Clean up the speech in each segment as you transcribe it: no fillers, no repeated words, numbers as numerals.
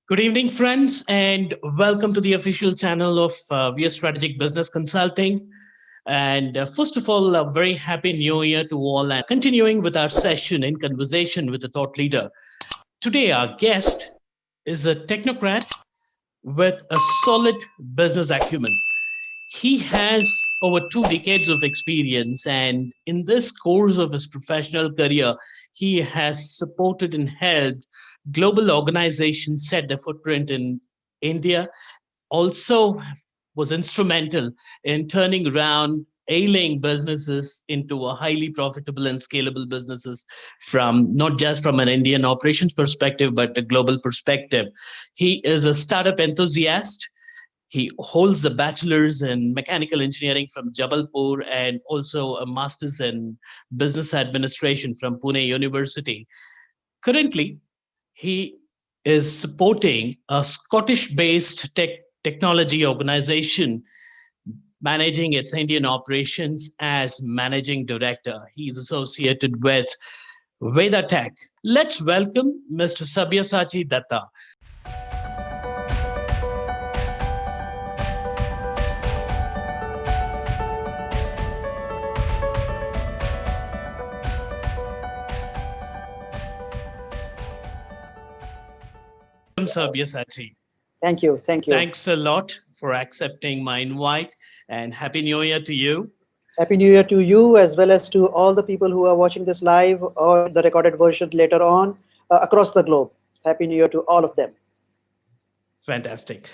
Good evening, friends, and welcome to the official channel of VS Strategic Business Consulting. And first of all, a very happy new year to all. And continuing with our session in conversation with a thought leader. Today, our guest is a technocrat with a solid business acumen. He has over 2 decades of experience, and in this course of his professional career, he has supported and helped global organizations set their footprint in India, also was instrumental in turning around ailing businesses into a highly profitable and scalable businesses from not just from an Indian operations perspective but a global perspective. He is a startup enthusiast. He holds a bachelor's in mechanical engineering from Jabalpur and also a master's in business administration from Pune University. Currently, he is supporting a Scottish based technology organization managing its Indian operations as managing director. He's associated with Vidatec. Let's welcome Mr. Sabyasachi Dutta. Sabyasachi. Thank you. Thank you. Thanks a lot for accepting my invite and Happy New Year to you. Happy New Year to you as well as to all the people who are watching this live or the recorded version later on across the globe. Happy New Year to all of them. Fantastic.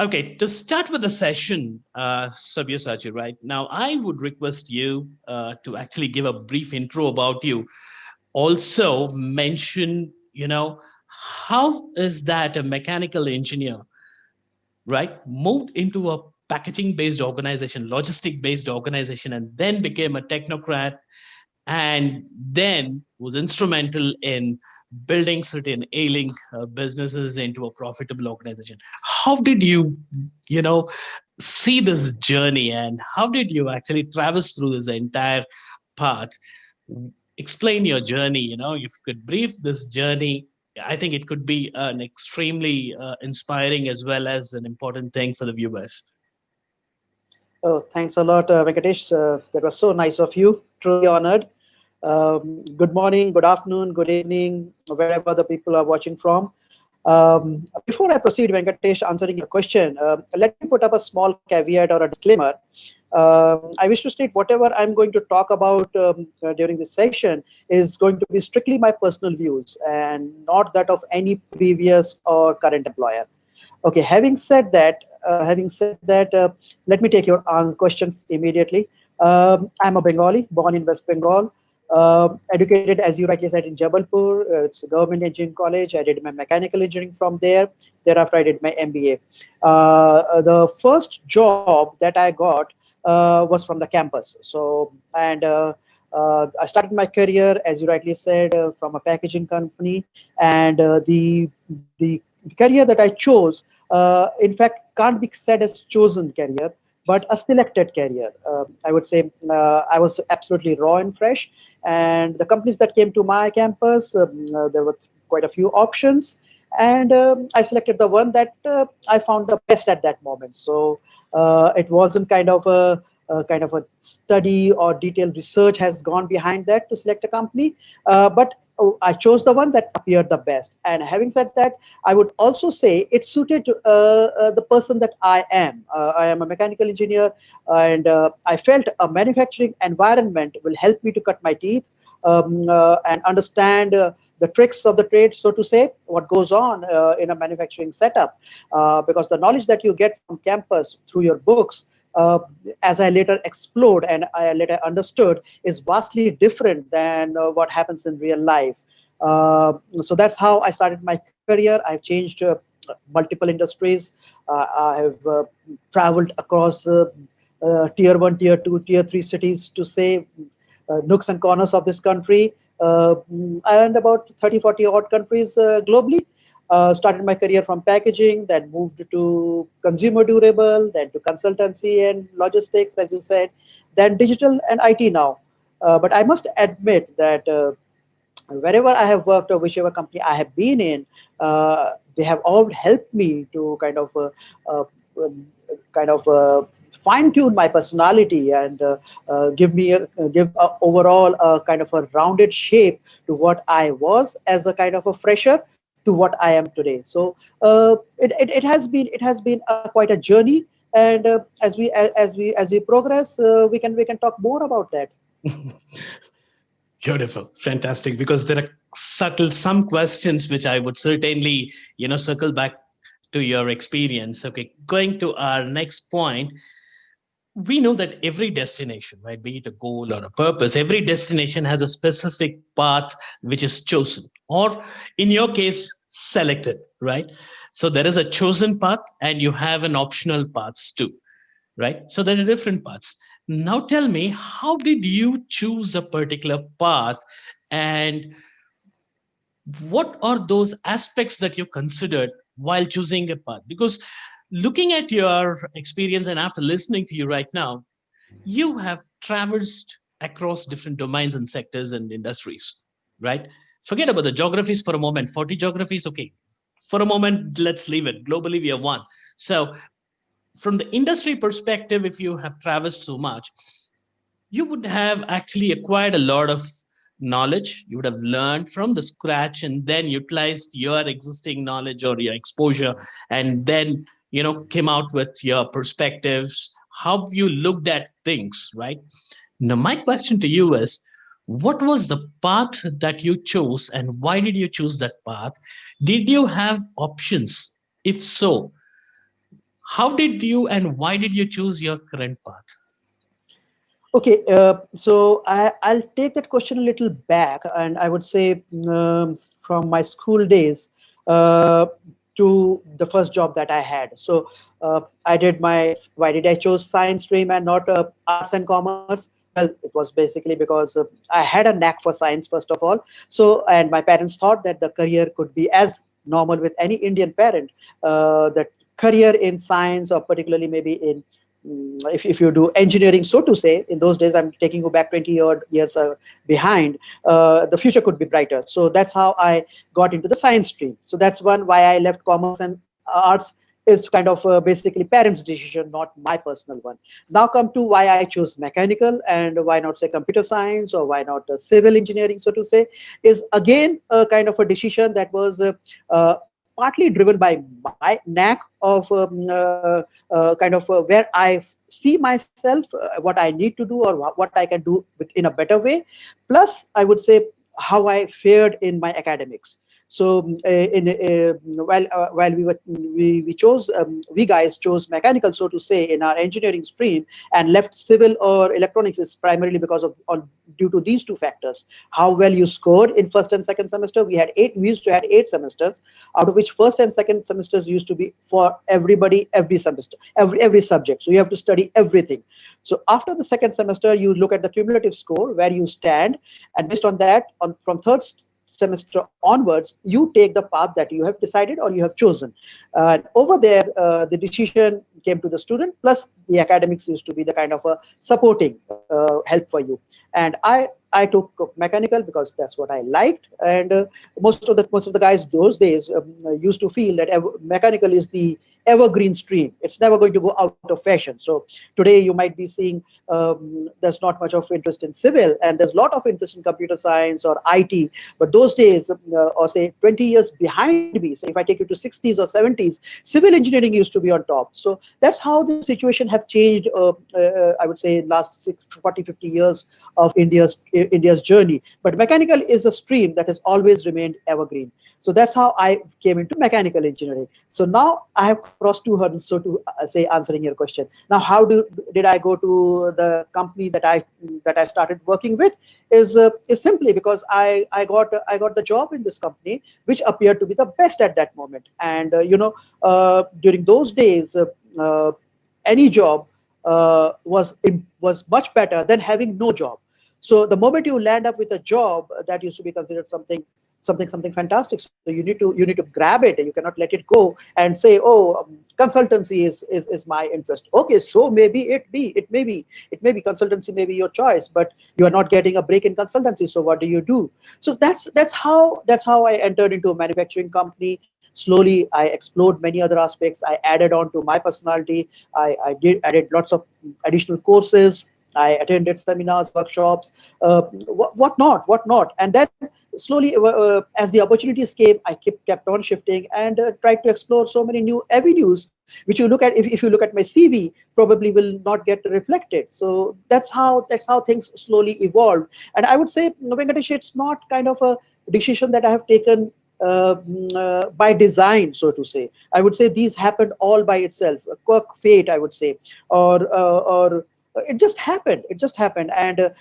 Okay, to start with the session, Sabyasachi, right now, I would request you to actually give a brief intro about you. Also, mention, how is that a mechanical engineer, right, moved into a packaging based organization, logistic based organization, and then became a technocrat and then was instrumental in building certain ailing businesses into a profitable organization. How did you know see this journey, and how did you actually traverse through this entire path? Explain your journey. If you could brief this journey, I think it could be an extremely inspiring as well as an important thing for the viewers. Oh, thanks a lot, Venkatesh. That was so nice of you. Truly honored. Good morning, good afternoon, good evening, wherever the people are watching from. Before I proceed, Venkatesh, answering your question, let me put up a small caveat or a disclaimer. I wish to state whatever I'm going to talk about during this session is going to be strictly my personal views and not that of any previous or current employer. Okay, having said that, let me take your question immediately. I'm a Bengali, born in West Bengal, educated, as you rightly said, in Jabalpur. It's a government engineering college. I did my mechanical engineering from there. Thereafter, I did my MBA. The first job that I got was from the campus. I started my career, as you rightly said, from a packaging company, and the career that I chose, in fact, can't be said as chosen career, but a selected career. I would say I was absolutely raw and fresh, and the companies that came to my campus, there were quite a few options, and I selected the one that I found the best at that moment. So it wasn't kind of a study or detailed research has gone behind that to select a company, but I chose the one that appeared the best. And having said that, I would also say it suited the person that I am. I am a mechanical engineer, and I felt a manufacturing environment will help me to cut my teeth and understand the tricks of the trade, so to say, what goes on in a manufacturing setup. Because the knowledge that you get from campus through your books, uh, as I later explored and I later understood, is vastly different than what happens in real life. So that's how I started my career. I've changed multiple industries. I have traveled across tier one, tier two, tier three cities to say nooks and corners of this country, and about 30, 40 odd countries globally. Started my career from packaging, then moved to consumer durable, then to consultancy and logistics, as you said, then digital and IT now. But I must admit that wherever I have worked or whichever company I have been in, they have all helped me to uh, um, fine tune my personality and give overall a kind of a rounded shape to what I was as a kind of a fresher to what I am today. So it has been quite a journey, and as we progress, we can talk more about that. Beautiful, fantastic. Because there are subtle some questions which I would certainly, circle back to your experience. Okay, going to our next point, we know that every destination, right, be it a goal or a purpose, every destination has a specific path which is chosen, or in your case, selected, right? So there is a chosen path and you have an optional paths too, right? So there are different paths. Now tell me, how did you choose a particular path, and what are those aspects that you considered while choosing a path? Because looking at your experience and after listening to you right now, you have traversed across different domains and sectors and industries, right? Forget about the geographies for a moment. 40 geographies, okay. For a moment, let's leave it. Globally, we are one. So, from the industry perspective, if you have traversed so much, you would have actually acquired a lot of knowledge. You would have learned from the scratch and then utilized your existing knowledge or your exposure, and then came out with your perspectives, how you looked at things, right? Now my question to you is, what was the path that you chose and why did you choose that path? Did you have options? If so, how did you and why did you choose your current path? Okay, so I'll take that question a little back, and I would say from my school days uh, to the first job that I had. So I did my why did I chose science stream and not arts and commerce? Well, it was basically because I had a knack for science first of all. So and my parents thought that the career could be as normal with any Indian parent, that career in science or particularly maybe in if you do engineering, so to say, in those days, I'm taking you back 20 odd years behind, the future could be brighter. So that's how I got into the science stream. So that's one why I left commerce and arts is kind of basically parents' decision, not my personal one. Now come to why I chose mechanical and why not say computer science or why not civil engineering, so to say, is again a kind of a decision that was partly driven by my knack of kind of where I see myself, what I need to do or what I can do in a better way. Plus, I would say how I fared in my academics. So while we chose we guys chose mechanical, so to say, in our engineering stream, and left civil or electronics is primarily because of on due to these two factors: how well you scored in first and second semester. We used to had 8 semesters, out of which first and second semesters used to be for everybody, every semester, every subject. So you have to study everything. So after the second semester, you look at the cumulative score where you stand, and based on that, from third semester onwards, you take the path that you have decided or you have chosen. And over there, the decision came to the student. Plus, the academics used to be the kind of a supporting help for you. And I took mechanical because that's what I liked. And most of the guys those days used to feel that mechanical is the evergreen stream. It's never going to go out of fashion. So today you might be seeing there's not much of interest in civil, and there's a lot of interest in computer science or IT. But those days, or say 20 years behind me, say if I take you to 60s or 70s, civil engineering used to be on top. So that's how the situation have changed. I would say in last 40, 50 years of India's journey. But mechanical is a stream that has always remained evergreen. So that's how I came into mechanical engineering. So now I have crossed two hurdles, so to say, answering your question. Now, how did I go to the company that I started working with? Is simply because I got the job in this company, which appeared to be the best at that moment. And during those days, any job was much better than having no job. So the moment you land up with a job, that used to be considered something something fantastic. So you need to grab it, and you cannot let it go and say, oh, consultancy is my interest. Okay, so maybe it may be consultancy may be your choice, but you are not getting a break in consultancy. So what do you do? So that's how I entered into a manufacturing company. Slowly I explored many other aspects. I added on to my personality. I did lots of additional courses. I attended seminars, workshops, whatnot. And then slowly, as the opportunities came, I kept on shifting and tried to explore so many new avenues, which you look at, if you look at my CV, probably will not get reflected. So that's how things slowly evolved. And I would say, Venkatesh, it's not kind of a decision that I have taken by design, so to say. I would say these happened all by itself, a quirk, fate, I would say, or it just happened. And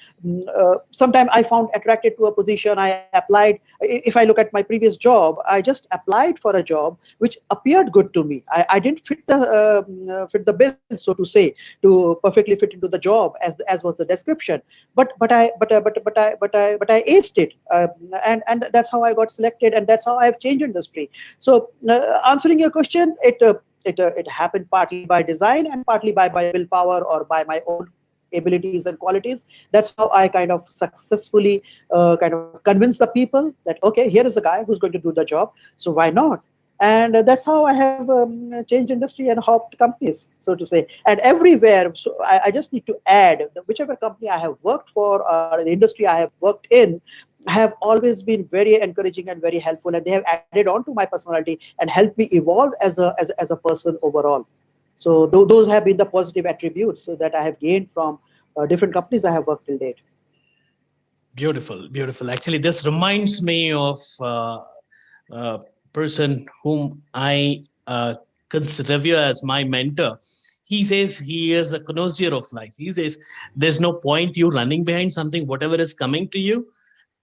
sometime I found attracted to a position. I applied. If I look at my previous job, I just applied for a job which appeared good to me. I didn't fit the bill, so to say, to perfectly fit into the job as was the description. But I aced it, and that's how I got selected, and that's how I've changed industry. So answering your question, it happened partly by design and partly by my willpower or by my own abilities and qualities. That's how I kind of successfully kind of convince the people that, okay, here is a guy who's going to do the job, so why not? And that's how I have changed industry and hopped companies, so to say, and everywhere. So I just need to add that whichever company I have worked for or the industry I have worked in have always been very encouraging and very helpful, and they have added on to my personality and helped me evolve as a person overall. So those have been the positive attributes that I have gained from different companies I have worked till date. Beautiful, beautiful. Actually, this reminds me of a person whom I consider you as my mentor. He says he is a connoisseur of life. He says there's no point you running behind something, whatever is coming to you,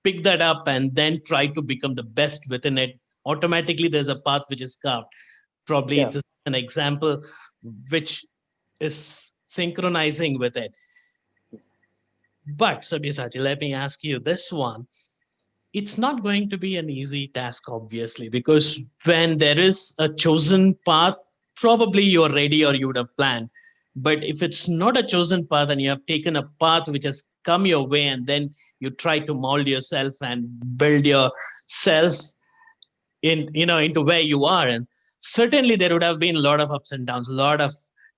pick that up and then try to become the best within it. Automatically, there's a path which is carved. Probably Yeah. it's an example which is synchronizing with it. But Sabyasachi, let me ask you this one. It's not going to be an easy task, obviously, because when there is a chosen path, probably you're ready or you would have planned. But if it's not a chosen path and you have taken a path which has come your way and then you try to mold yourself and build yourself into where you are, and certainly there would have been a lot of ups and downs, a lot of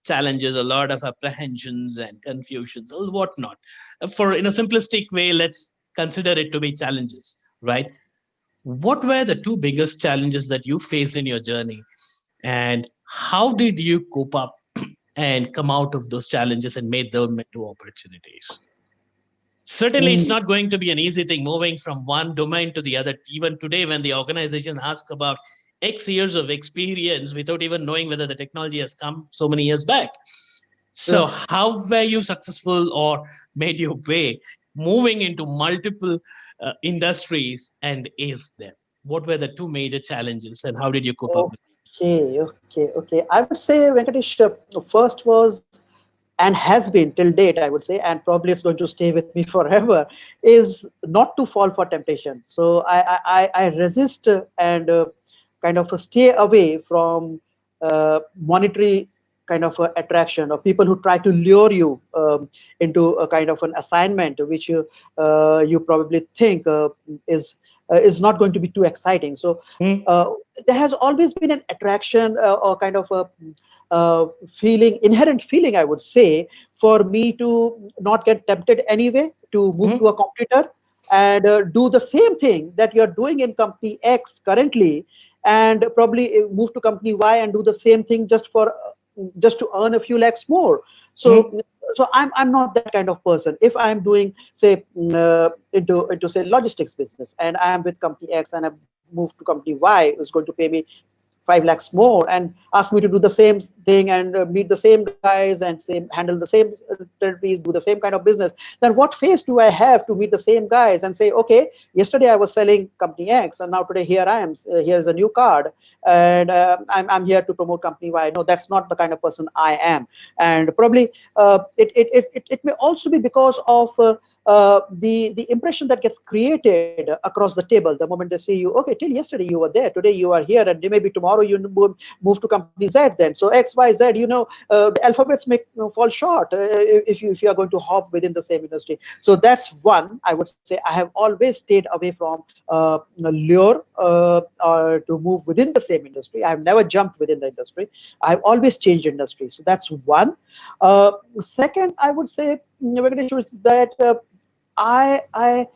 challenges, a lot of apprehensions and confusions or whatnot. For in a simplistic way, let's consider it to be challenges, right? What were the two biggest challenges that you faced in your journey, and how did you cope up and come out of those challenges and made them into opportunities? Certainly it's Mm, not going to be an easy thing moving from one domain to the other. Even today, when the organization asks about X years of experience without even knowing whether the technology has come so many years back. So right. how were you successful or made your way moving into multiple industries and ace them? What were the two major challenges and how did you cope up with Okay. I would say, Venkatesh, first was and has been till date, I would say, and probably it's going to stay with me forever, is not to fall for temptation. So I resist and kind of stay away from monetary kind of attraction, or people who try to lure you into a kind of an assignment which you probably think is not going to be too exciting. So it? uh, there has always been an attraction or kind of a feeling, inherent feeling, I would say, for me to not get tempted anyway, to move to a competitor and do the same thing that you're doing in company X currently, and probably move to company Y and do the same thing just to earn a few lakhs more. So I'm not that kind of person. If I'm doing, say, into say logistics business, and I am with company X and I moved to company Y, who's going to pay me 5 lakhs more, and ask me to do the same thing and meet the same guys and same handle the same territories, do the same kind of business, then what face do I have to meet the same guys and say, okay, yesterday I was selling company X and now today here I am, here's a new card, and I'm here to promote company Y? No, that's not the kind of person I am. And probably it may also be because of the impression that gets created across the table the moment they see you. Okay, till yesterday you were there, today you are here, and maybe tomorrow you move to company Z. Then so X, Y, Z. The alphabets make fall short if you are going to hop within the same industry. So that's one. I would say I have always stayed away from lure to move within the same industry. I have never jumped within the industry. I have always changed industry. So that's one. Second, I would say, Venkatesh, is that I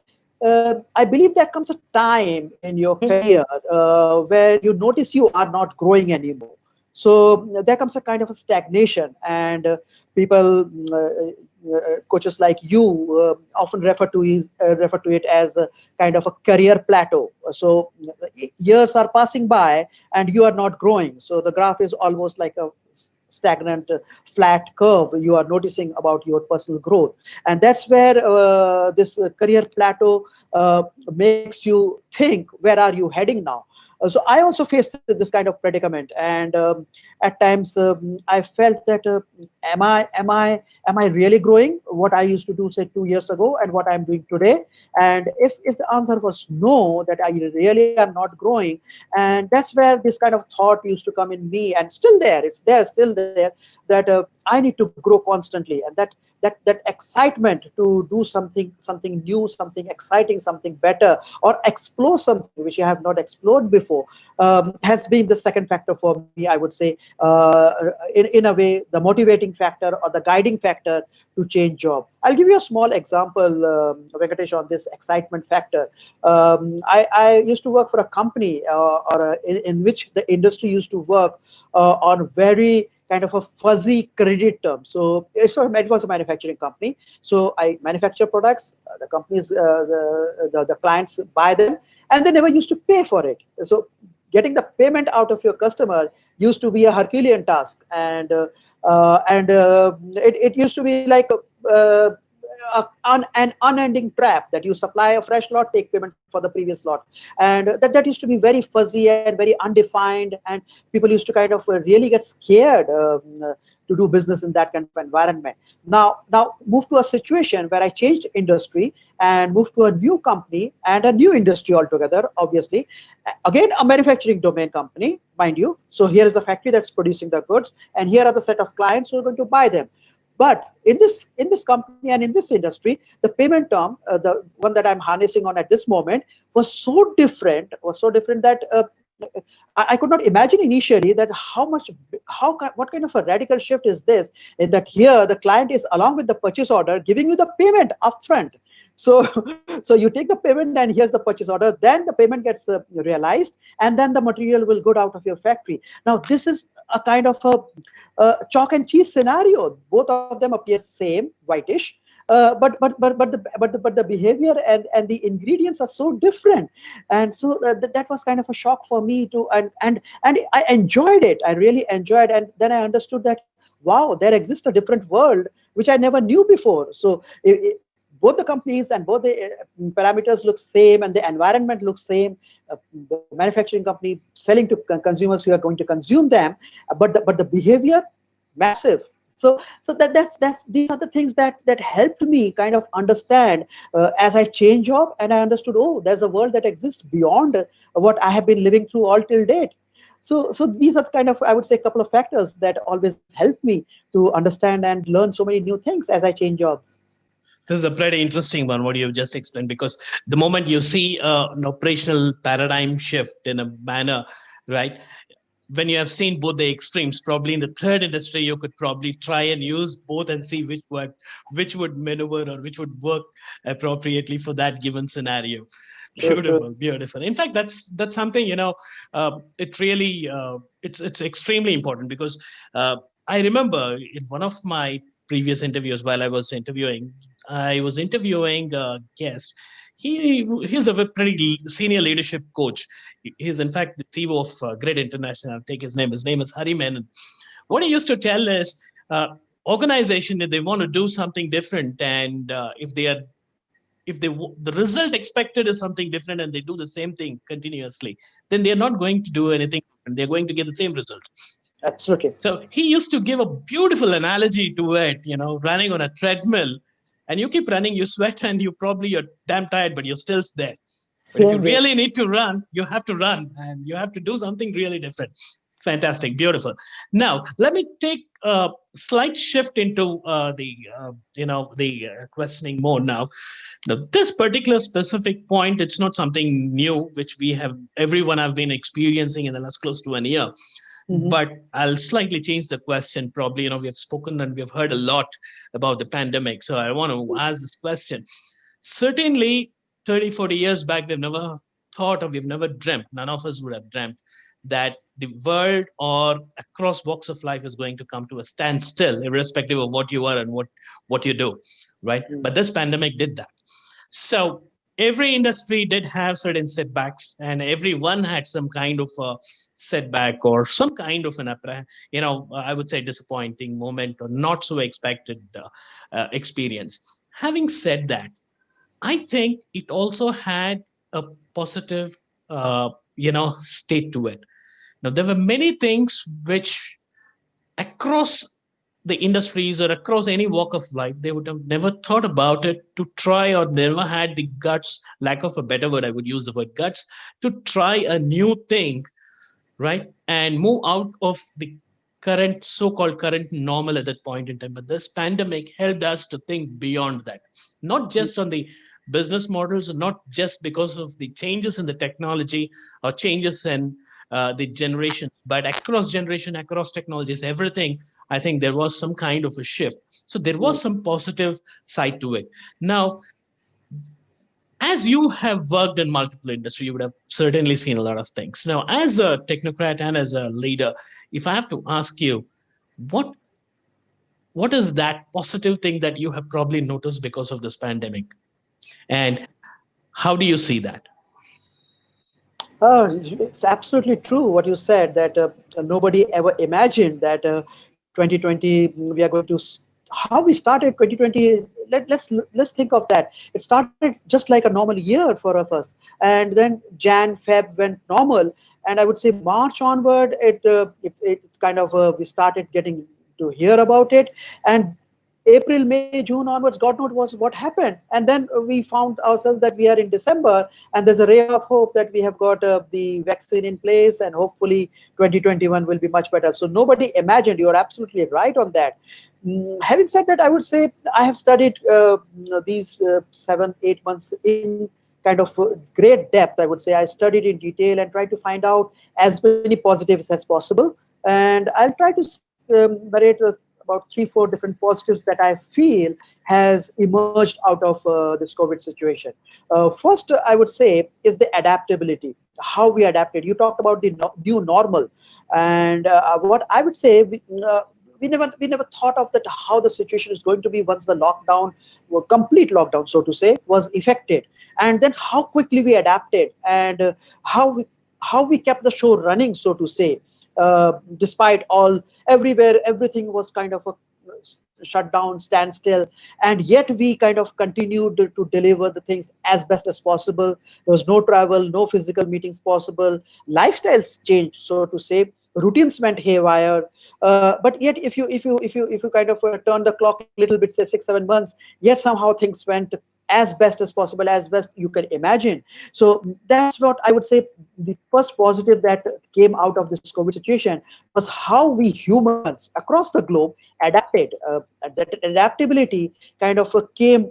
believe there comes a time in your career where you notice you are not growing anymore. So there comes a kind of a stagnation, and people, coaches like you, often refer to it as a kind of a career plateau. So years are passing by, and you are not growing. So the graph is almost like a stagnant flat curve you are noticing about your personal growth, and that's where this career plateau makes you think, where are you heading now? So I also faced this kind of predicament, and at times I felt that am I really growing? What I used to do, say, 2 years ago, and what I'm doing today. And if the answer was no, that I really am not growing, and that's where this kind of thought used to come in me, and still there, it's there, still there, that I need to grow constantly, and that excitement to do something new, something exciting, something better, or explore something which you have not explored before, has been the second factor for me, I would say, in a way, the motivating factor or the guiding factor to change job. I'll give you a small example, Venkatesh, on this excitement factor. I used to work for a company, in which the industry used to work on very kind of a fuzzy credit term. So it was a manufacturing company. So I manufacture products. The companies, the clients buy them, and they never used to pay for it. So getting the payment out of your customer used to be a Herculean task, and it used to be like uh, an unending trap, that you supply a fresh lot, take payment for the previous lot, and that used to be very fuzzy and very undefined, and people used to kind of really get scared to do business in that kind of environment. Now move to a situation where I changed industry and moved to a new company and a new industry altogether. Obviously, again a manufacturing domain company, mind you. So here is a factory that's producing the goods, and here are the set of clients who are going to buy them. But in this company and in this industry, the payment term, the one that I'm harnessing on at this moment, was so different that I could not imagine initially that what kind of a radical shift is this, in that here the client is, along with the purchase order, giving you the payment upfront. So so you take the payment, and here's the purchase order, then the payment gets realized, and then the material will go out of your factory. Now this is a kind of chalk and cheese scenario. Both of them appear same, whitish, but the behavior and the ingredients are so different, and so that was kind of a shock for me too, and I enjoyed it. I really enjoyed, and then I understood that, wow, there exists a different world which I never knew before. So both the companies and both the parameters look same, and the environment looks same. The manufacturing company selling to consumers who are going to consume them, but the behavior, massive. So that's these are the things that helped me kind of understand, as I change job, and I understood, oh, there's a world that exists beyond what I have been living through all till date. So these are kind of, I would say, a couple of factors that always help me to understand and learn so many new things as I change jobs. This is a pretty interesting one, what you've just explained, because the moment you see an operational paradigm shift in a manner, right? When you have seen both the extremes, probably in the third industry, you could probably try and use both and see which would maneuver or which would work appropriately for that given scenario. True, true. Beautiful, beautiful. In fact, that's something, it really it's extremely important, because I remember in one of my previous interviews, while I was interviewing a guest. He's a pretty senior leadership coach. He's in fact the CEO of Grid International. I'll take his name. His name is Hari Menon. What he used to tell is, organization, if they want to do something different, and if the result expected is something different, and they do the same thing continuously, then they're not going to do anything different. They're going to get the same result. Absolutely. So he used to give a beautiful analogy to it, running on a treadmill, and you keep running, you sweat, and you're damn tired, but you're still there. But if you Same way. really need to run, you have to run, and you have to do something really different. Fantastic, beautiful. Now, let me take a slight shift into the questioning mode now. Now, this particular specific point, it's not something new, which everyone have been experiencing in the last close to an year. Mhm. But I'll slightly change the question. Probably, we have spoken and we have heard a lot about the pandemic. So I want to ask this question. Certainly, 30, 40 years back, we've never thought, or we've never dreamt, none of us would have dreamt that the world or across walks of life is going to come to a standstill, irrespective of what you are and what you do, right? But this pandemic did that. So every industry did have certain setbacks, and everyone had some kind of a setback or some kind of I would say disappointing moment or not so expected experience. Having said that, I think it also had a positive, state to it. Now, there were many things which across the industries or across any walk of life, they would have never thought about it to try, or never had the guts, lack of a better word, I would use the word guts, to try a new thing, right? And move out of the current, so-called current normal at that point in time. But this pandemic helped us to think beyond that, not just on the business models, not just because of the changes in the technology or changes in the generation, but across generation, across technologies, everything. I think there was some kind of a shift. So there was some positive side to it. Now, as you have worked in multiple industry, you would have certainly seen a lot of things. Now, as a technocrat and as a leader, if I have to ask you, what what is that positive thing that you have probably noticed because of this pandemic, and how do you see that? It's absolutely true what you said, that nobody ever imagined that 2020 we are going to how we started 2020. Let's think of that. It started just like a normal year for of us, and then Jan Feb went normal, and I would say March onward it kind of we started getting to hear about it, and April, May, June onwards, God knows what happened. And then we found ourselves that we are in December, and there's a ray of hope that we have got the vaccine in place, and hopefully 2021 will be much better. So nobody imagined. You're absolutely right on that. Having said that, I would say I have studied these 7, 8 months in kind of great depth. I would say I studied in detail and tried to find out as many positives as possible. And I'll try to narrate about 3, 4 different positives that I feel has emerged out of this COVID situation. First, I would say is the adaptability, how we adapted. You talked about the new normal, and what I would say, we never thought of that how the situation is going to be once the lockdown, complete lockdown, so to say, was effected, and then how quickly we adapted, and how we kept the show running, so to say, despite all, everywhere everything was kind of a shut down, standstill, and yet we kind of continued to deliver the things as best as possible. There was no travel, no physical meetings possible, lifestyles changed, so to say, routines went haywire. But yet if you kind of turn the clock a little bit, say 6, 7 months, yet somehow things went as best as possible, as best you can imagine. So that's what I would say. The first positive that came out of this COVID situation was how we humans across the globe adapted. That adaptability kind of came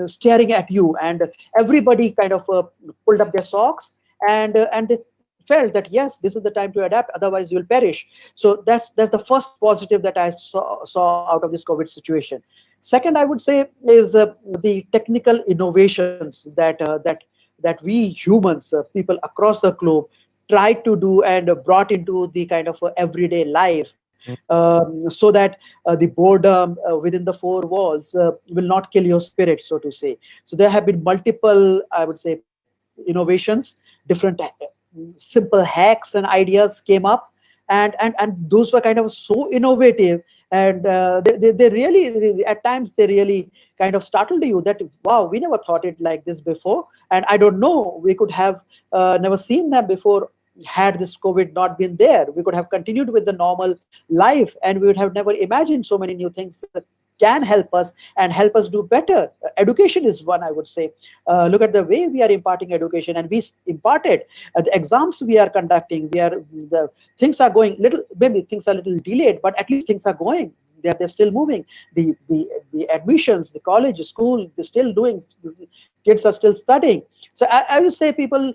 staring at you, and everybody kind of pulled up their socks, and they felt that yes, this is the time to adapt, otherwise you'll perish. So that's the first positive that I saw out of this COVID situation. Second, I would say, is the technical innovations that we humans, people across the globe, tried to do and brought into the kind of everyday life, so that the boredom within the four walls will not kill your spirit, so to say. So there have been multiple, I would say, innovations, different simple hacks and ideas came up, and those were kind of so innovative, and they really, at times they really kind of startled you that wow, we never thought it like this before, and I don't know, we could have never seen them before. Had this COVID not been there, we could have continued with the normal life, and we would have never imagined so many new things can help us and help us do better. Education is one, I would say. Look at the way we are imparting education, and we impart it. The exams we are conducting, the things are going little, maybe things are a little delayed, but at least things are going. They're still moving. The admissions, the college, school, they're still doing. Kids are still studying. So I would say people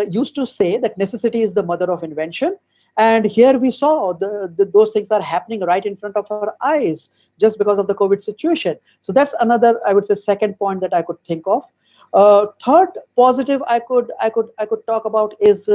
used to say that necessity is the mother of invention, and here we saw those things are happening right in front of our eyes just because of the COVID situation. So that's another, I would say, second point that I could think of. Third positive I could talk about is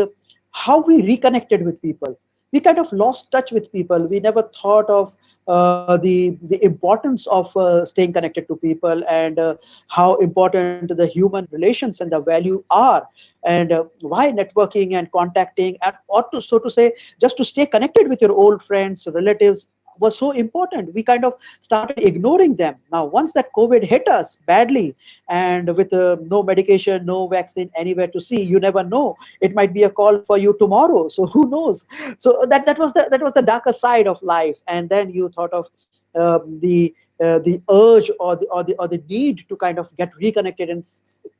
how we reconnected with people. We kind of lost touch with people. We never thought of the importance of staying connected to people, and how important the human relations and the value are, and why networking and contacting, and or to, so to say, just to stay connected with your old friends, relatives, was so important. We kind of started ignoring them. Now, once that COVID hit us badly, and with no medication, no vaccine anywhere to see, you never know. It might be a call for you tomorrow. So who knows? So that was the darker side of life. And then you thought of the urge, or the need to kind of get reconnected and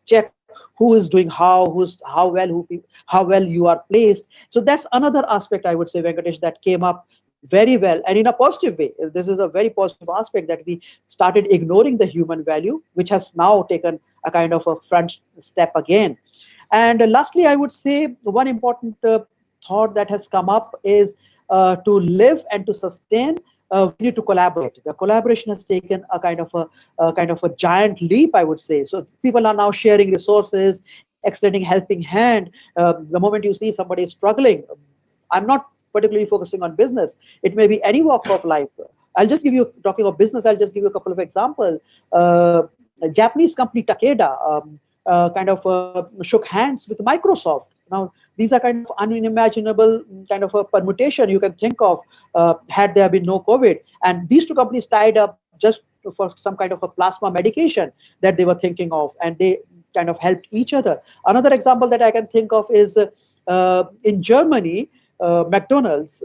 check who is doing how well you are placed. So that's another aspect, I would say, Venkatesh, that came up very well, and in a positive way. This is a very positive aspect, that we started ignoring the human value, which has now taken a kind of a front step again. And lastly, I would say one important thought that has come up is to live and to sustain. We need to collaborate. The collaboration has taken a giant leap, I would say. So people are now sharing resources, extending helping hand. The moment you see somebody is struggling, I'm not particularly focusing on business. It may be any walk of life. I'll just give you, talking of business, I'll just give you a couple of examples. A Japanese company, Takeda, kind of shook hands with Microsoft. Now, these are kind of unimaginable kind of a permutation you can think of, had there been no COVID. And these two companies tied up just for some kind of a plasma medication that they were thinking of, and they kind of helped each other. Another example that I can think of is in Germany, McDonald's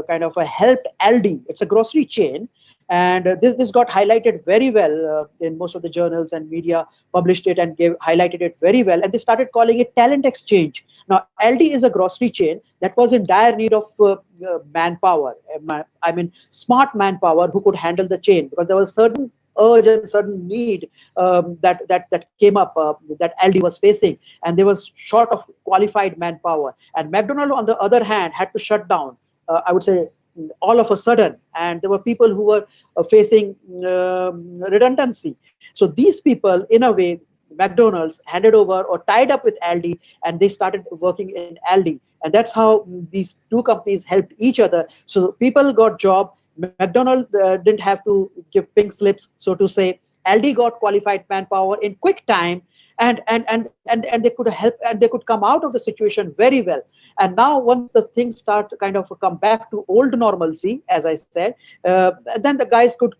kind of helped Aldi. It's a grocery chain, and this got highlighted very well in most of the journals and media published it and highlighted it very well. And they started calling it talent exchange. Now, Aldi is a grocery chain that was in dire need of manpower. I mean, smart manpower who could handle the chain, because there was certain urge and certain need that came up, that Aldi was facing, and they was short of qualified manpower. And McDonald, on the other hand, had to shut down. I would say all of a sudden, and there were people who were facing redundancy. So these people, in a way, McDonald's handed over or tied up with Aldi, and they started working in Aldi, and that's how these two companies helped each other. So people got job. McDonald didn't have to give pink slips, so to say. Aldi got qualified manpower in quick time, and they could help, and they could come out of the situation very well. And now, once the things start to kind of come back to old normalcy, as I said, then the guys could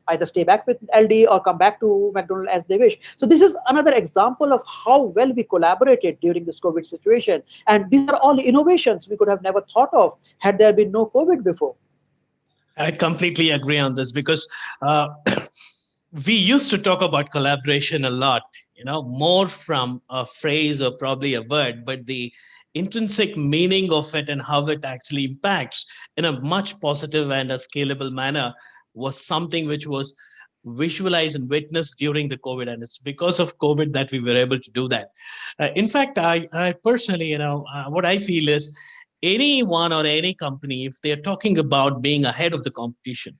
either stay back with LD or come back to McDonald as they wish. So this is another example of how well we collaborated during this COVID situation. And these are all innovations we could have never thought of had there been no COVID before. I completely agree on this because we used to talk about collaboration a lot, more from a phrase or probably a word, but the intrinsic meaning of it and how it actually impacts in a much positive and a scalable manner was something which was visualized and witnessed during the COVID. And it's because of COVID that we were able to do that. In fact, I personally, what I feel is anyone or any company, if they're talking about being ahead of the competition,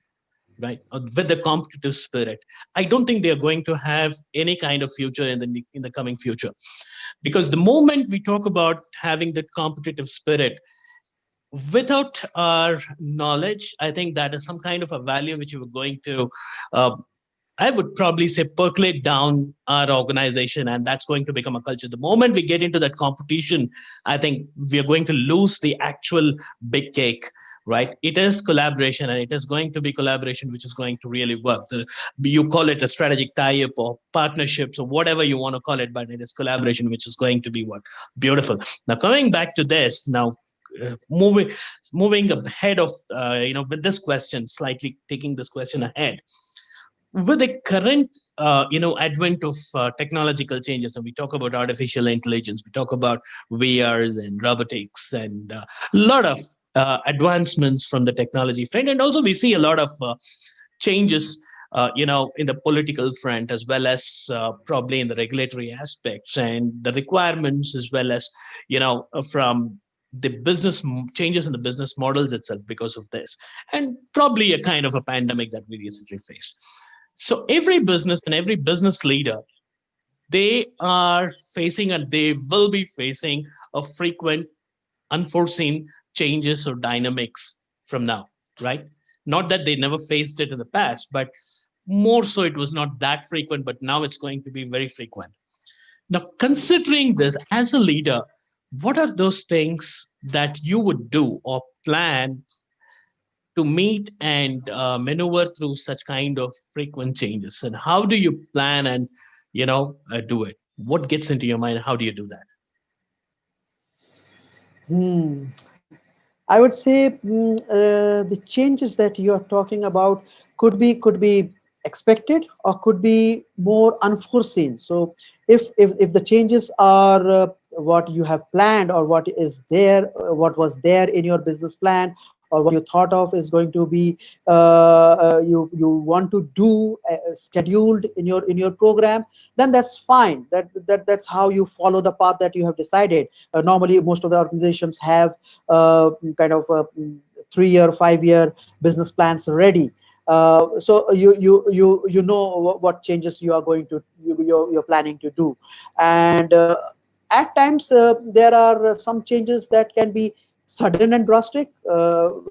right, with the competitive spirit, I don't think they're going to have any kind of future in the coming future. Because the moment we talk about having that competitive spirit, without our knowledge, I think that is some kind of a value which we're going to, I would probably say, percolate down our organization, and that's going to become a culture. The moment we get into that competition, I think we are going to lose the actual big cake, right? It is collaboration, and it is going to be collaboration which is going to really work. You call it a strategic tie-up or partnerships or whatever you want to call it, but it is collaboration which is going to be what beautiful. Now, coming back to this, now moving ahead of with this question, slightly taking this question ahead, with the current advent of technological changes, and we talk about artificial intelligence, we talk about VRs and robotics, and a lot of advancements from the technology front, and also we see a lot of changes in the political front, as well as probably in the regulatory aspects and the requirements, as well as from the changes in the business models itself because of this, and probably a kind of a pandemic that we recently faced. So every business and every business leader, they are facing and they will be facing a frequent unforeseen changes or dynamics from now, right? Not that they never faced it in the past, but more so it was not that frequent, but now it's going to be very frequent. Now, considering this as a leader, what are those things that you would do or plan to meet and maneuver through such kind of frequent changes? And how do you plan and do it? What gets into your mind? How do you do that? Hmm. I would say the changes that you are talking about could be expected or could be more unforeseen. So if the changes are what you have planned or what is there, what was there in your business plan, or what you thought of is going to be you want to do scheduled in your program, then that's fine. That's how you follow the path that you have decided. Normally, most of the organizations have kind of 3 year, 5 year business plans ready. So you know what changes you are going to you're planning to do, and at times there are some changes that can be sudden and drastic,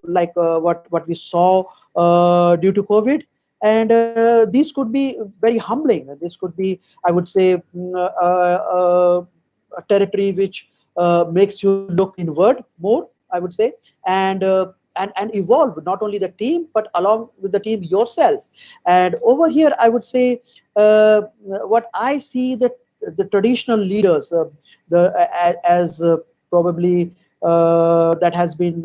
like what we saw due to COVID, and these could be very humbling. This could be, I would say, a territory which makes you look inward more, I would say, and and evolve not only the team but along with the team yourself. And over here, I would say, what I see that the traditional leaders, as probably that has been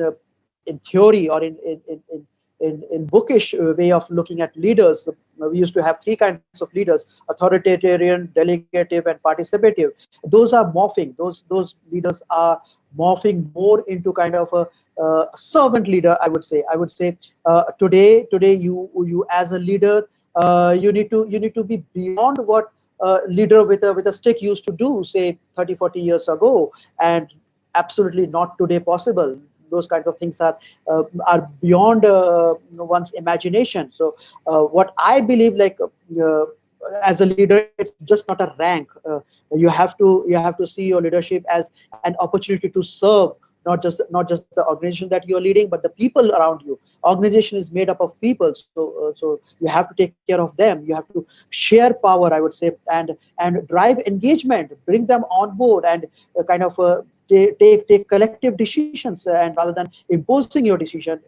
in theory or in bookish way of looking at leaders. We used to have three kinds of leaders: authoritarian, delegative, and participative. Those are morphing. Those leaders are morphing more into kind of a servant leader, I would say today you as a leader, you need to be beyond what leader with a stick used to do, say 30, 40 years ago, and absolutely not today possible. Those kinds of things are beyond one's imagination. So what I believe, like, as a leader, it's just not a rank. You have to see your leadership as an opportunity to serve, not just the organization that you're leading, but the people around you. Organization is made up of people, so you have to take care of them. You have to share power, I would say, and drive engagement, bring them on board, and kind of take collective decisions, and rather than imposing your decision,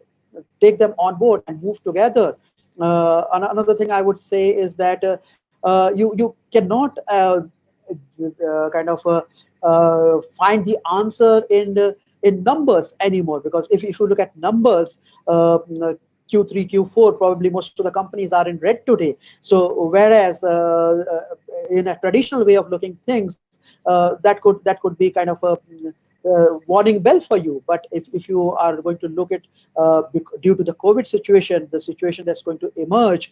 take them on board and move together. Another thing I would say is that you cannot kind of find the answer in numbers anymore, because if you look at numbers, Q3, Q4, probably most of the companies are in red today. So whereas in a traditional way of looking things, that could be kind of a warning bell for you. But if you are going to look at due to the COVID situation, the situation that's going to emerge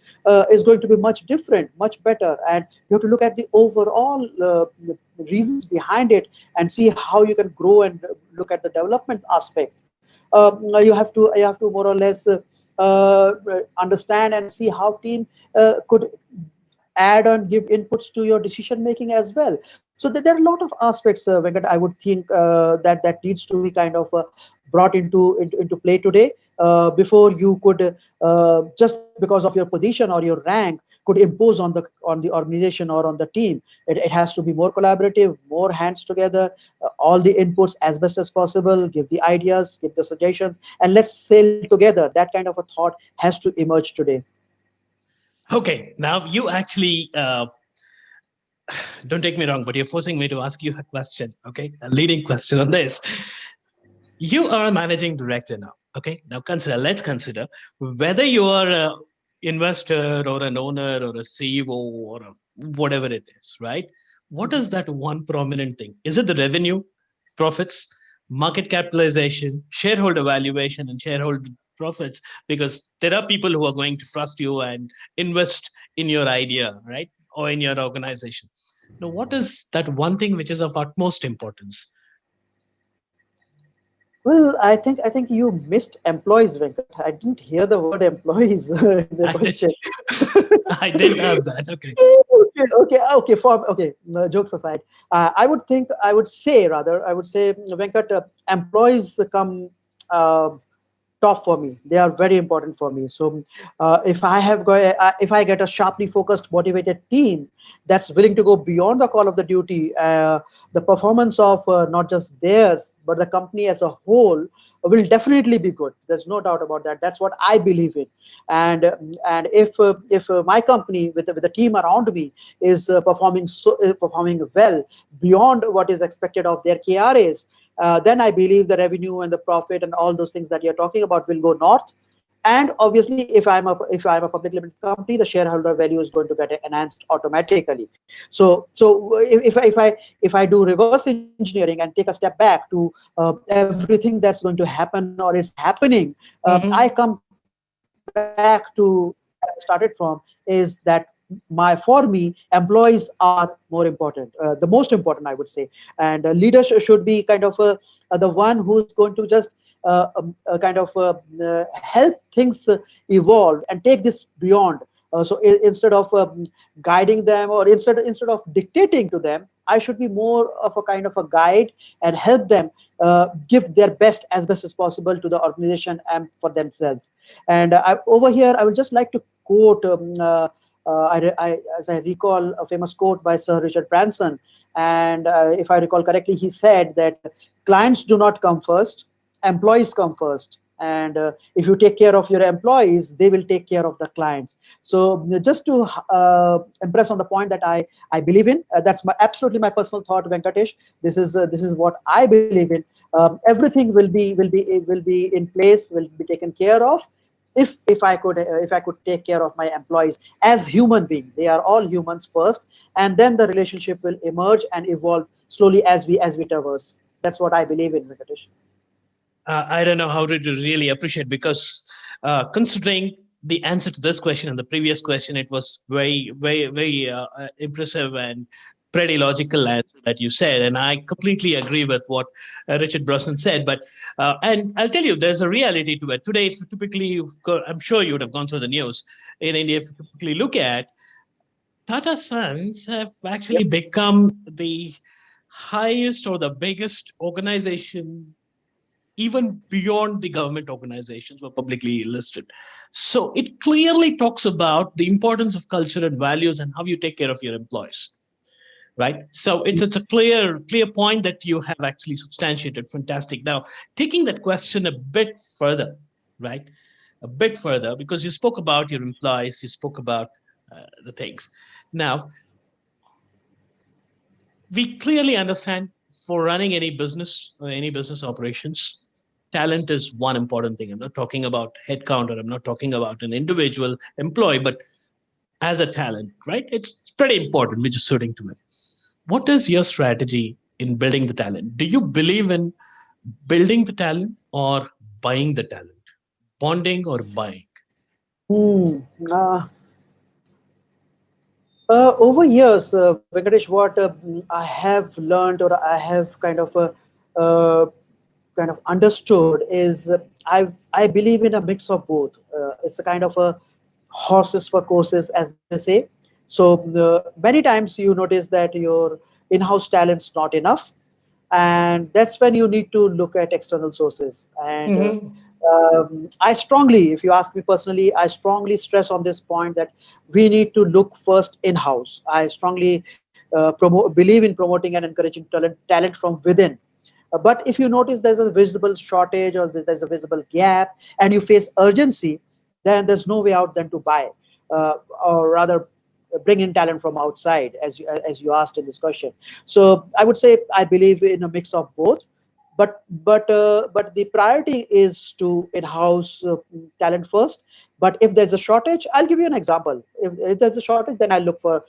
is going to be much different, much better, and you have to look at the overall reasons behind it and see how you can grow and look at the development aspect. You have to more or less understand and see how team could add and give inputs to your decision making as well. So there are a lot of aspects, Venkat, I would think that needs to be kind of brought into play today, before you could just because of your position or your rank could impose on the organization or on the team. It has to be more collaborative, more hands together, all the inputs as best as possible, give the ideas, give the suggestions, and let's sail together. That kind of a thought has to emerge today. Okay, now you actually don't take me wrong, but you're forcing me to ask you a question. Okay, a leading question on this. You are a managing director now. Okay. Now let's consider whether you are a investor or an owner or a CEO or whatever it is, right? What is that one prominent thing? Is it the revenue, profits, market capitalization, shareholder valuation, and shareholder profits? Because there are people who are going to trust you and invest in your idea, right? Or in your organization. Now, what is that one thing which is of utmost importance? Well, I think you missed employees, Venkat. I didn't hear the word employees in the I did, question. I didn't ask that. Okay. Okay. No, jokes aside, I would say rather, I would say, Venkat, employees come uh, top for me. They are very important for me. So if I get a sharply focused, motivated team that's willing to go beyond the call of the duty, the performance of not just theirs but the company as a whole will definitely be good. There's no doubt about that. That's what I believe in. And if my company with the team around me is performing well beyond what is expected of their KRAs, then I believe the revenue and the profit and all those things that you're talking about will go north. And obviously, if I'm a public limited company, the shareholder value is going to get enhanced automatically. So if I do reverse engineering and take a step back to everything that's going to happen or it's happening, I come back Mhm. to where I started from, is that for me employees are more important, the most important, I would say. And leaders should be kind of the one who's going to just kind of help things evolve and take this beyond. Instead of guiding them, or instead of dictating to them, I should be more of a kind of a guide and help them give their best as possible to the organization and for themselves. And over here, I would just like to quote. As I recall, a famous quote by Sir Richard Branson, and if I recall correctly, he said that clients do not come first, employees come first. And if you take care of your employees, they will take care of the clients. So just to impress on the point that I believe in, that's my absolutely my personal thought, Venkatesh. This is what I believe in. Everything will be in place, will be taken care of, if I could take care of my employees as human beings. They are all humans first, and then the relationship will emerge and evolve slowly as we traverse. That's what I believe in, Venkatesh. I don't know how to really appreciate, because considering the answer to this question and the previous question, it was very, very, very impressive and pretty logical answer that you said, and I completely agree with what Richard Brosnan said. But and I'll tell you, there's a reality to it. Today, if you typically, I'm sure you would have gone through the news in India. If you typically look at Tata Sons, have actually Yep. become the highest or the biggest organization, even beyond the government organizations were publicly listed. So it clearly talks about the importance of culture and values and how you take care of your employees, right? So it's a clear point that you have actually substantiated. Fantastic. Now, taking that question a bit further, right? A bit further, because you spoke about your employees, you spoke about the things. Now, we clearly understand, for running any business or any business operations, talent is one important thing. I'm not talking about headcount, or I'm not talking about an individual employee, but as a talent, right? It's pretty important. We're just suiting to it. What is your strategy in building the talent? Do you believe in building the talent or buying the talent? Bonding or buying? Hmm. Uh, Over years, Venkatesh, what I have learned, or I have uh, kind of understood, is I believe in a mix of both. It's a kind of a horses for courses, as they say. So many times you notice that your in-house talent's not enough, and that's when you need to look at external sources. And Mm-hmm. I strongly, if you ask me personally, I strongly stress on this point that we need to look first in-house. I strongly believe in promoting and encouraging talent from within. But if you notice there's a visible shortage, or there's a visible gap, and you face urgency, then there's no way out than to buy, or rather bring in talent from outside, as you asked in this question. So I would say I believe in a mix of both. but the priority is to in-house talent first. But if there's a shortage, I'll give you an example. If there's a shortage, then I'll look for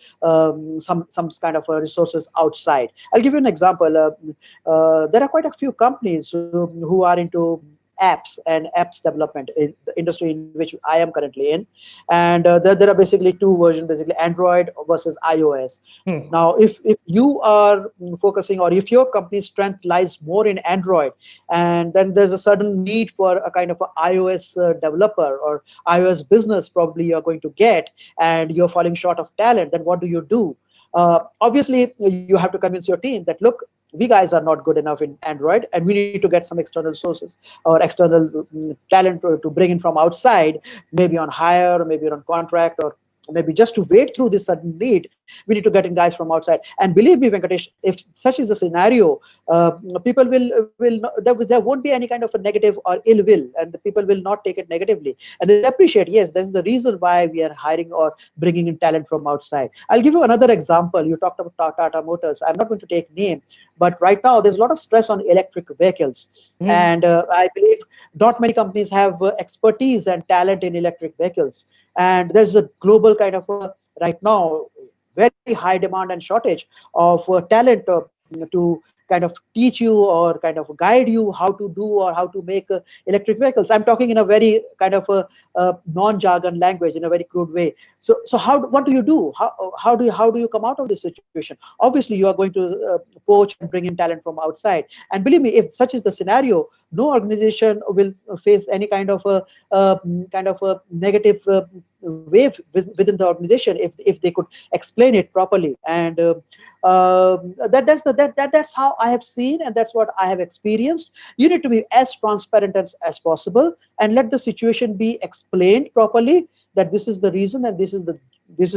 some kind of resources outside. I'll give you an example. There are quite a few companies who are into apps and apps development in the industry in which I am currently in. And there are basically two versions, basically Android versus iOS. Hmm. Now, if you are focusing, or if your company's strength lies more in Android, and then there's a sudden need for a kind of a iOS developer or iOS business, probably you're going to get, and you're falling short of talent, then what do you do? Obviously, you have to convince your team that, look, we guys are not good enough in Android, and we need to get some external sources or external talent to bring in from outside, maybe on hire, or maybe on contract, or maybe just to wait through this sudden need. We need to get in guys from outside. And believe me, Venkatesh, if such is a scenario, people will not, there won't be any kind of a negative or ill will, and the people will not take it negatively, and they'll appreciate. Yes, that's the reason why we are hiring or bringing in talent from outside. I'll give you another example. You talked about Tata Motors. I'm not going to take name, but right now there's a lot of stress on electric vehicles, Hmm. and I believe not many companies have expertise and talent in electric vehicles. And there's a global kind of a, right now, very high demand and shortage of talent to kind of teach you or kind of guide you how to do or how to make electric vehicles. I'm talking in a very kind of a non-jargon language, in a very crude way. So what do you do? How do you come out of this situation? Obviously, you are going to poach and bring in talent from outside. And believe me, if such is the scenario, no organization will face any kind of a negative wave within the organization if they could explain it properly. And that's how I have seen, and that's what I have experienced. You need to be as transparent as possible, and let the situation be explained properly, that this is the reason and this is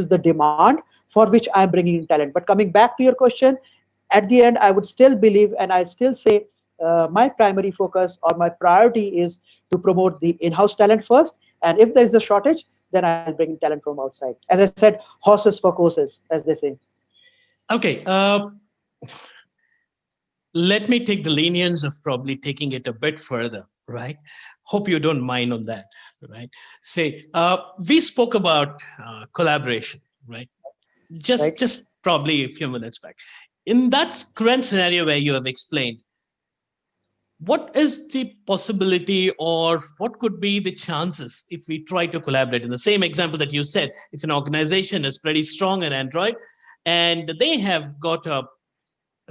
the demand for which I am bringing in talent. But coming back to your question, at the end, I would still believe, and I still say, my primary focus or my priority is to promote the in-house talent first. And if there is a shortage, then I'll bring in talent from outside. As I said, horses for courses, as they say. Okay. Let me take the lenience of probably taking it a bit further, right? Hope you don't mind on that, right? Say, we spoke about collaboration, right? Just, Right. just probably a few minutes back. In that current scenario where you have explained, what is the possibility or what could be the chances if we try to collaborate in the same example that you said? If an organization is pretty strong in Android and they have got a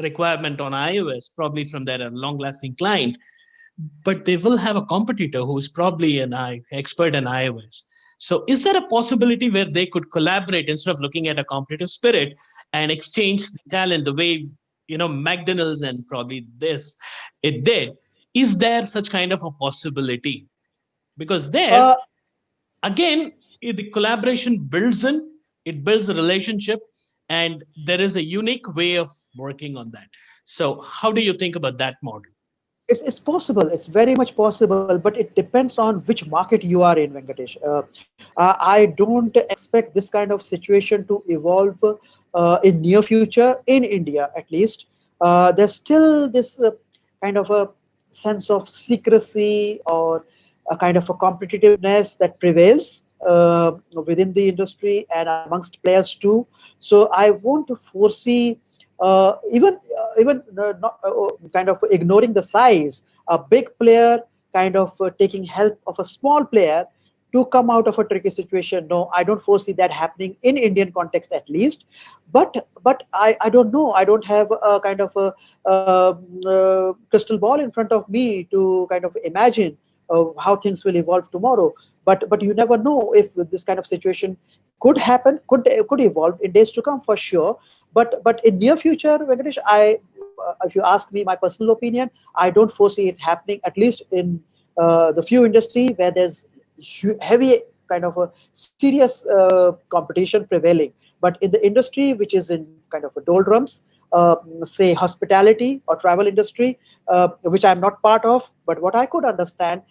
requirement on iOS, probably from their long lasting client, but they will have a competitor who's probably an expert in iOS. So, is there a possibility where they could collaborate instead of looking at a competitive spirit and exchange the talent the way McDonald's and probably this it did? Is there such kind of a possibility? Because there Uh, again, the collaboration builds in, it builds the relationship, and there is a unique way of working on that. So, how do you think about that model? it's possible. It's very much possible, but it depends on which market you are in, Venkatesh. I don't expect this kind of situation to evolve in near future in India, at least. There's still this kind of a sense of secrecy or a kind of a competitiveness that prevails within the industry and amongst players too. So I won't foresee even not kind of ignoring the size, a big player kind of taking help of a small player to come out of a tricky situation. No, I don't foresee that happening in Indian context, at least. But I don't know. I don't have a kind of a crystal ball in front of me to kind of imagine how things will evolve tomorrow. But you never know if this kind of situation could happen, could evolve in days to come, for sure. But in near future, Venkatesh, if you ask me my personal opinion, I don't foresee it happening, at least in the few industry where there's heavy kind of a serious competition prevailing. But in the industry which is in kind of a doldrums, say hospitality or travel industry, which I'm not part of. But what I could understand,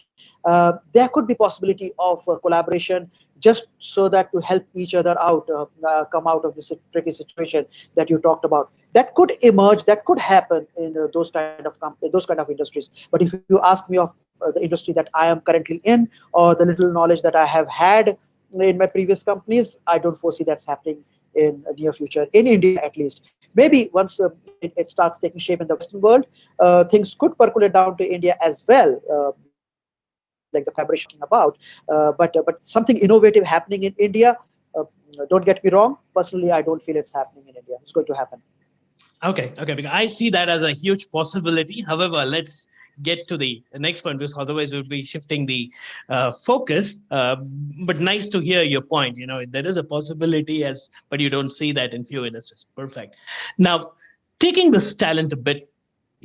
there could be possibility of collaboration, just so that to help each other out, come out of this tricky situation that you talked about. That could emerge, that could happen in those kind of industries. But if you ask me of the industry that I am currently in, or the little knowledge that I have had in my previous companies, I don't foresee that's happening in a near future in India, at least. Maybe once it starts taking shape in the Western world, things could percolate down to India as well, like the collaboration you're talking about. But something innovative happening in India, uh, don't get me wrong. Personally, I don't feel it's happening in India. It's going to happen. Okay, because I see that as a huge possibility. However, let's get to the next point, because otherwise we'll be shifting the focus. But nice to hear your point. You know, there is a possibility, as but you don't see that in few industries. Perfect. Now, taking this talent a bit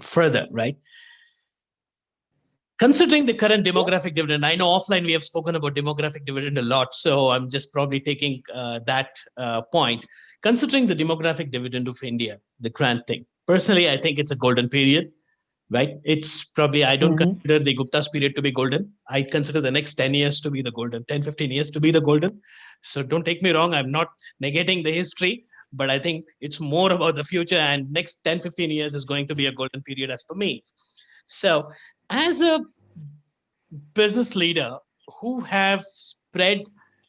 further, right? Considering the current Yeah. demographic dividend, I know offline we have spoken about demographic dividend a lot, so I'm just probably taking that point. Considering the demographic dividend of India, the grand thing, personally, I think it's a golden period, right? It's probably, I don't Hmm. consider the Gupta's period to be golden. I consider the next 10 years to be the golden, 10, 15 years to be the golden. So don't take me wrong, I'm not negating the history, but I think it's more about the future, and next 10, 15 years is going to be a golden period as for me. So, as a business leader who have spread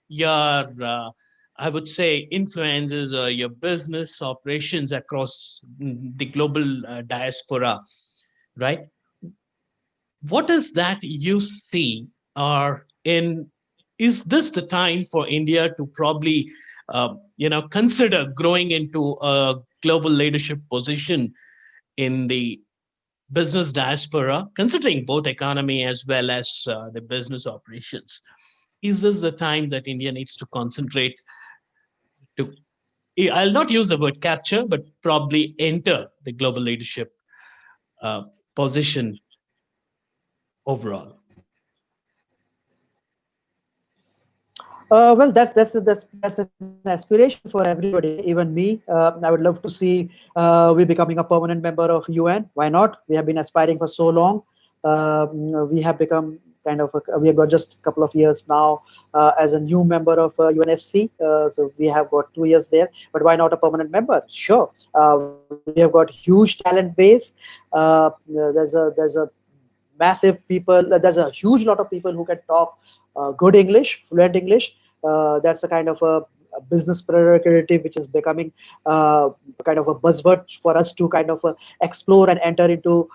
your, I would say, influences or your business operations across the global diaspora, right? What is that you see, or in is this the time for India to probably, consider growing into a global leadership position in the business diaspora, considering both economy as well as the business operations? Is this the time that India needs to concentrate to? I'll not use the word capture, but probably enter the global leadership uh, position overall. Well, that's an aspiration for everybody, even me. I would love to see we becoming a permanent member of UN. Why not? We have been aspiring for so long. We have become we have got just a couple of years now as a new member of UNSC. So we have got 2 years there. But why not a permanent member? Sure. We have got huge talent base. There's a massive people. There's a huge lot of people who can talk good English, fluent English. That's a kind of a business prerogative which is becoming kind of a buzzword for us to kind of explore and enter into.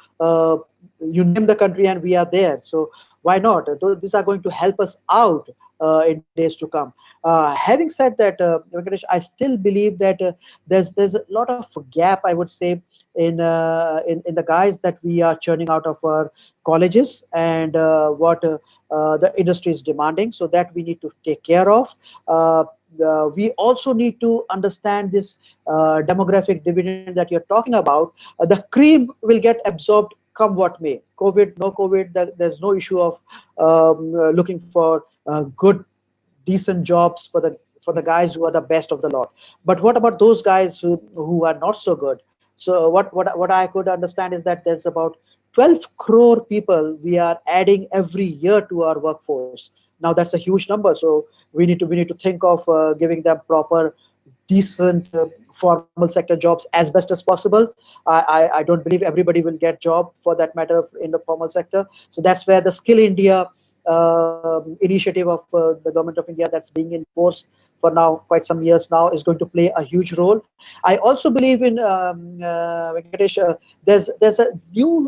You name the country and we are there. So why not? These are going to help us out in days to come. Having said that, Venkatesh, I still believe that there's a lot of gap, I would say, in the guys that we are churning out of our colleges, and what the industry is demanding. So that we need to take care of. We also need to understand this demographic dividend that you're talking about. The cream will get absorbed come what may. COVID, no COVID, there's no issue of looking for good, decent jobs for the guys who are the best of the lot. But what about those guys who are not so good? So what I could understand is that there's about 12 crore people we are adding every year to our workforce. Now that's a huge number. So we need to think of giving them proper, decent, formal sector jobs as best as possible. I don't believe everybody will get job for that matter in the formal sector. So that's where the Skill India initiative of the government of India that's being in force for now quite some years now is going to play a huge role. I also believe in Venkatesh. There's a new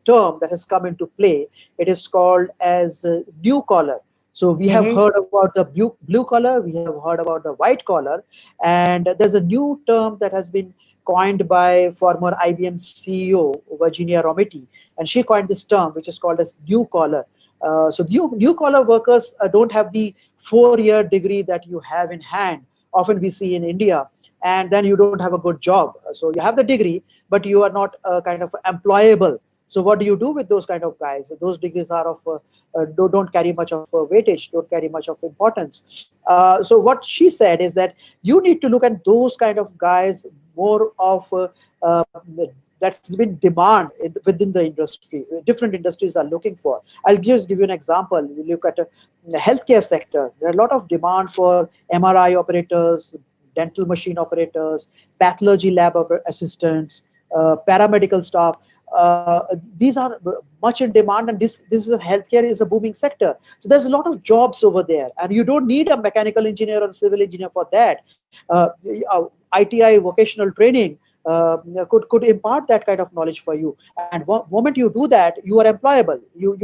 term that has come into play. It is called as blue collar. So we have Mhm. heard about the blue collar, we have heard about the white collar, and there's a new term that has been coined by former IBM CEO Virginia Rometty, and she coined this term, which is called as new collar. So new collar workers don't have the 4 year degree that you have in hand. Often we see in India, and then you don't have a good job. So you have the degree, but you are not kind of employable. So what do you do with those kind of guys? Those degrees are of don't carry much of weightage, don't carry much of importance. So what she said is that you need to look at those kind of guys more of uh, that's been demand within the industry. Different industries are looking for. I'll just give you an example. You look at the healthcare sector. There are a lot of demand for MRI operators, dental machine operators, pathology lab assistants, paramedical staff. These are much in demand, and this is a healthcare is a booming sector. So there's a lot of jobs over there, and you don't need a mechanical engineer or a civil engineer for that. ITI vocational training could impart that kind of knowledge for you. And moment you do that, you are employable. You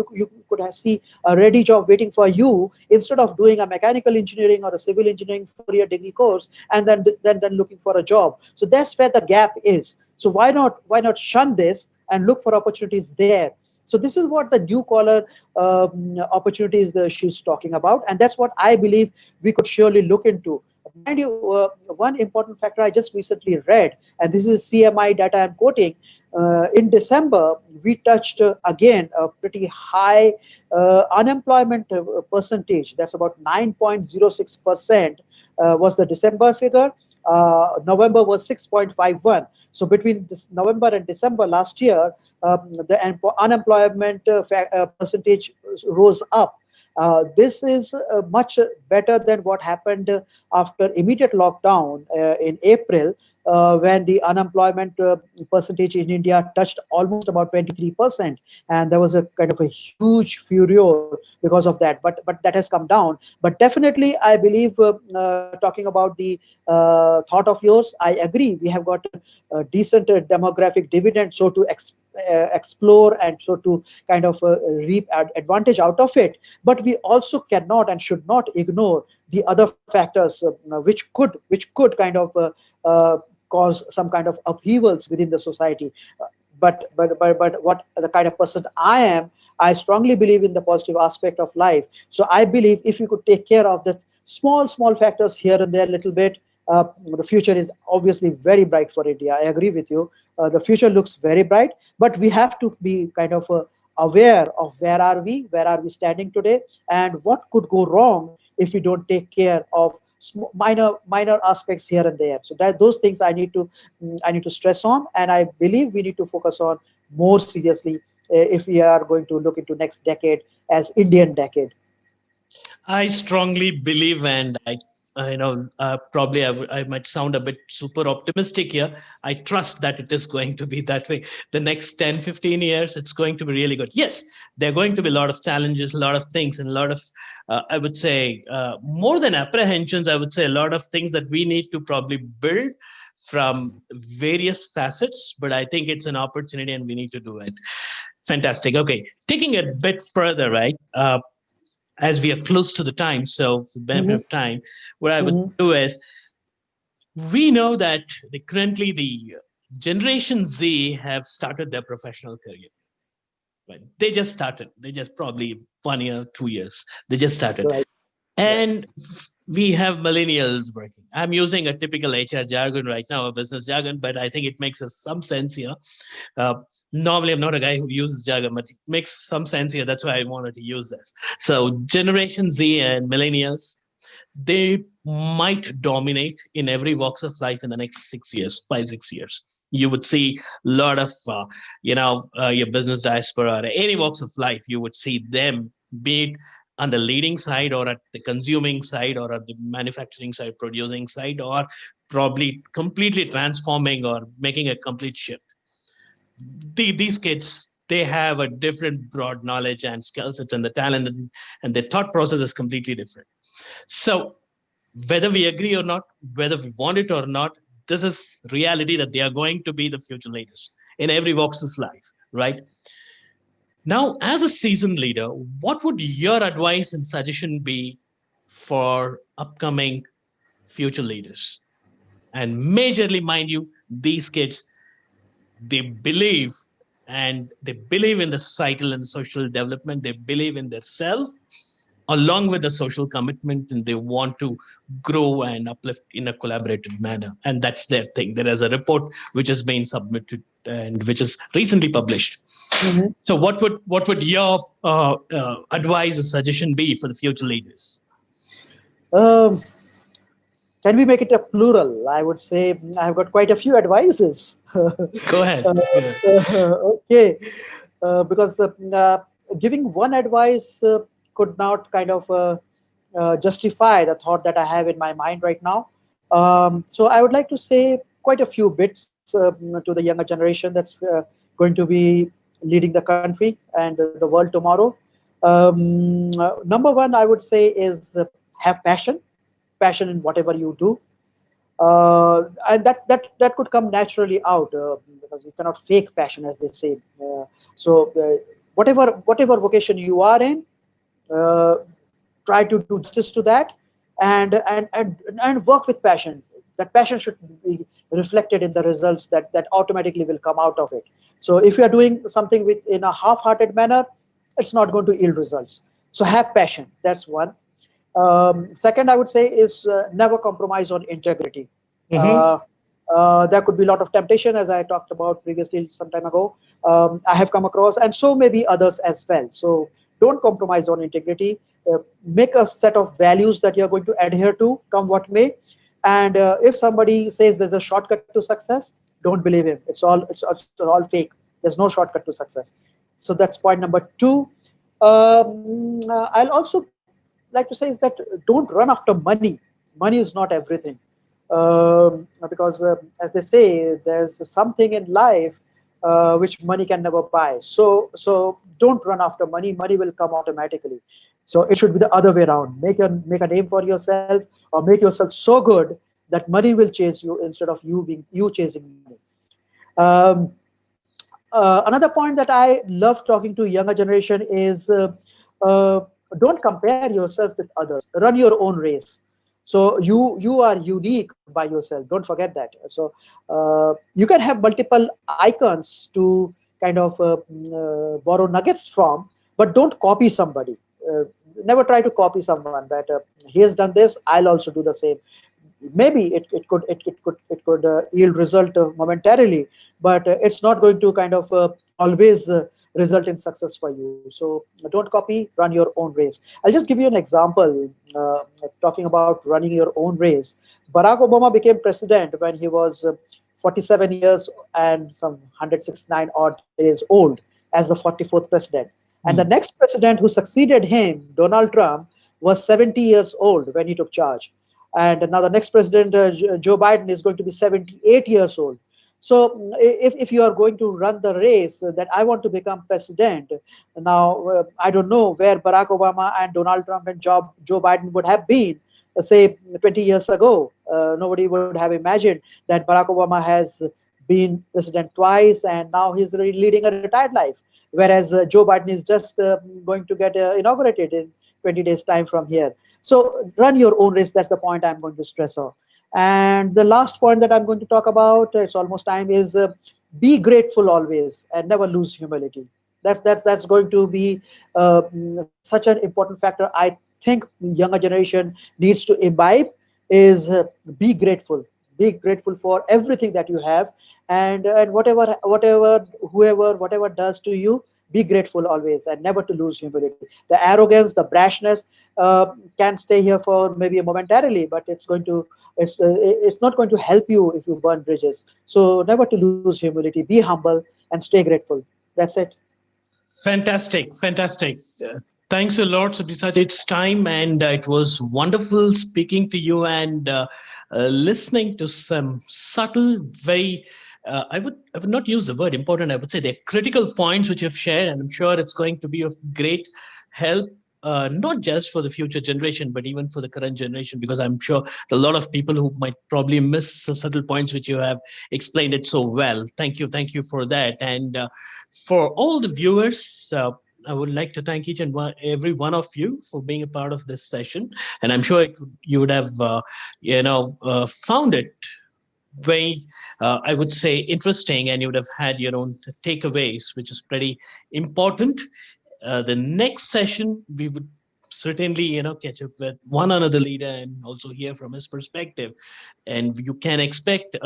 could see a ready job waiting for you instead of doing a mechanical engineering or a civil engineering 4-year degree course and then looking for a job. So that's where the gap is. So why not shun this and look for opportunities there? So this is what the new collar opportunities she's talking about, and that's what I believe we could surely look into. Mind you, one important factor I just recently read, and this is CMI data I'm quoting. In December, we touched again a pretty high unemployment percentage. That's about 9.06% was the December figure. November was 6.51. So between this November and December last year, the unemployment percentage rose up. This is much better than what happened after immediate lockdown in April, when the unemployment percentage in India touched almost about 23%, and there was a kind of a huge furor because of that. But that has come down. But definitely, I believe, talking about the thought of yours, I agree. We have got a decent demographic dividend, so to explore and so to kind of reap advantage out of it. But we also cannot and should not ignore the other factors which could kind of uh, cause some kind of upheavals within the society. But what the kind of person I am, I strongly believe in the positive aspect of life. So I believe if we could take care of the small factors here and there a little bit, the future is obviously very bright for India. I agree with you. The future looks very bright, but we have to be kind of aware of where are we standing today, and what could go wrong if we don't take care of minor aspects here and there. So that those things I need to stress on, and I believe we need to focus on more seriously if we are going to look into next decade as Indian decade. I strongly believe, and I know probably I might sound a bit super optimistic here. I trust that it is going to be that way. The next 10, 15 years, it's going to be really good. Yes, there are going to be a lot of challenges, a lot of things, and a lot of, I would say, more than apprehensions, I would say a lot of things that we need to probably build from various facets. But I think it's an opportunity and we need to do it. Fantastic. Okay, taking it a bit further, right? As we are close to the time, so for the benefit Mhm, of time, what I would mhm, do is we know that currently the Generation Z have started their professional career. Right? They just started. They just probably 1 year, 2 years. They just started. right, right. And we have millennials working. I'm using a typical HR jargon right now, a business jargon, but I think it makes some sense here. Uh, Normally, I'm not a guy who uses jargon, but it makes some sense here. That's why I wanted to use this. So, Generation Z and millennials, they might dominate in every walks of life in the next 6 years, 5, 6 years. You would see a lot of, your business diaspora or any walks of life. You would see them, be it on the leading side or at the consuming side or at the manufacturing side, producing side, or probably completely transforming or making a complete shift. These kids, they have a different broad knowledge and skill sets and the talent, and their thought process is completely different. So whether we agree or not, whether we want it or not, this is reality that they are going to be the future leaders in every walks of life, right? Now, as a seasoned leader, what would your advice and suggestion be for upcoming future leaders? And majorly, mind you, these kids, they believe, and they believe in the societal and social development. They believe in their self along with the social commitment, and they want to grow and uplift in a collaborative manner, and that's their thing. There is a report which has been submitted and which is recently published. Mhm. So what would your advice or suggestion be for the future leaders? Um, can we make it a plural? I would say I've got quite a few advices. Go ahead. Yeah. Okay, because giving one advice could not kind of justify the thought that I have in my mind right now. So I would like to say quite a few bits to the younger generation that's going to be leading the country and the world tomorrow. Number one, I would say, is have passion, passion in whatever you do, and that could come naturally out because you cannot fake passion, as they say. So whatever vocation you are in, uh, try to do justice to that, and work with passion. That passion should be reflected in the results that automatically will come out of it. So if you are doing something with in a half-hearted manner, it's not going to yield results. So have passion. That's one. Second, I would say, is never compromise on integrity. Mm-hmm. Uh, there could be a lot of temptation, as I talked about previously some time ago. I have come across, and so maybe others as well. So don't compromise on integrity. Make a set of values that you're going to adhere to, come what may. And if somebody says there's a shortcut to success, don't believe him. It's all fake. There's no shortcut to success. So that's point number two. I'll also like to say is that don't run after money. Money is not everything, because as they say, there's something in life which money can never buy. So don't run after money. Money will come automatically. So it should be the other way around. Make a name for yourself, or make yourself so good that money will chase you instead of you chasing money. Um, Another point that I love talking to younger generation is uh, don't compare yourself with others. Run your own race. So you are unique by yourself. Don't forget that. So you can have multiple icons to kind of borrow nuggets from, but don't copy somebody. Never try to copy someone that he has done this. I'll also do the same. Maybe it could yield result momentarily, but it's not going to kind of always result in success for you. So don't copy, run your own race. I'll just give you an example. Talking about running your own race, Barack Obama became president when he was 47 years and some 169 odd days old as the 44th president. And the next president who succeeded him, Donald Trump, was 70 years old when he took charge. And now the next president, Joe Biden, is going to be 78 years old. So if you are going to run the race that I want to become president, now I don't know where Barack Obama and Donald Trump and Joe Biden would have been, say 20 years ago. Nobody would have imagined that Barack Obama has been president twice and now he's leading a retired life, whereas Joe Biden is just going to get inaugurated in 20 days time from here. So run your own race. That's the point I'm going to stress on. And the last point that I'm going to talk about, it's almost time, is be grateful always and never lose humility. That's going to be such an important factor. I think younger generation needs to imbibe is be grateful. Be grateful for everything that you have, and whatever whoever whatever does to you, be grateful always and never to lose humility. The arrogance, the brashness can stay here for maybe momentarily, but it's not going to help you if you burn bridges. So never to lose humility. Be humble and stay grateful. That's it. Fantastic, fantastic. Thanks a lot, Sabyasachi. It's time, and it was wonderful speaking to you and listening to some subtle, very. I would not use the word important. I would say they're critical points which you've shared, and I'm sure it's going to be of great help. Not just for the future generation, but even for the current generation, because I'm sure a lot of people who might probably miss the subtle points which you have explained it so well. Thank you for that. And for all the viewers, I would like to thank each and every one of you for being a part of this session. And I'm sure you would have, found it very, I would say, interesting, and you would have had your own takeaways, which is pretty important. The next session, we would certainly, catch up with one another leader and also hear from his perspective. And you can expect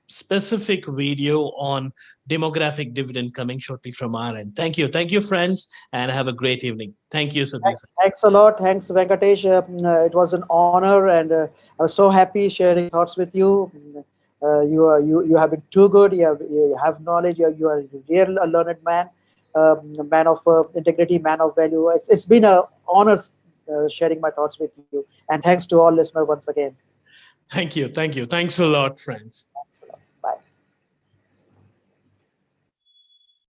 specific video on demographic dividend coming shortly from our end. Thank you, friends, and have a great evening. Thank you, Sabyasachi. Thanks a lot. Thanks, Venkatesh. It was an honor, and I was so happy sharing thoughts with you. You have been too good. You have knowledge. You are a real a learned man, a man of integrity, man of value. It's been a honor sharing my thoughts with you. And thanks to all listeners once again. Thank you. Thank you. Thanks a lot, friends. Thanks a lot.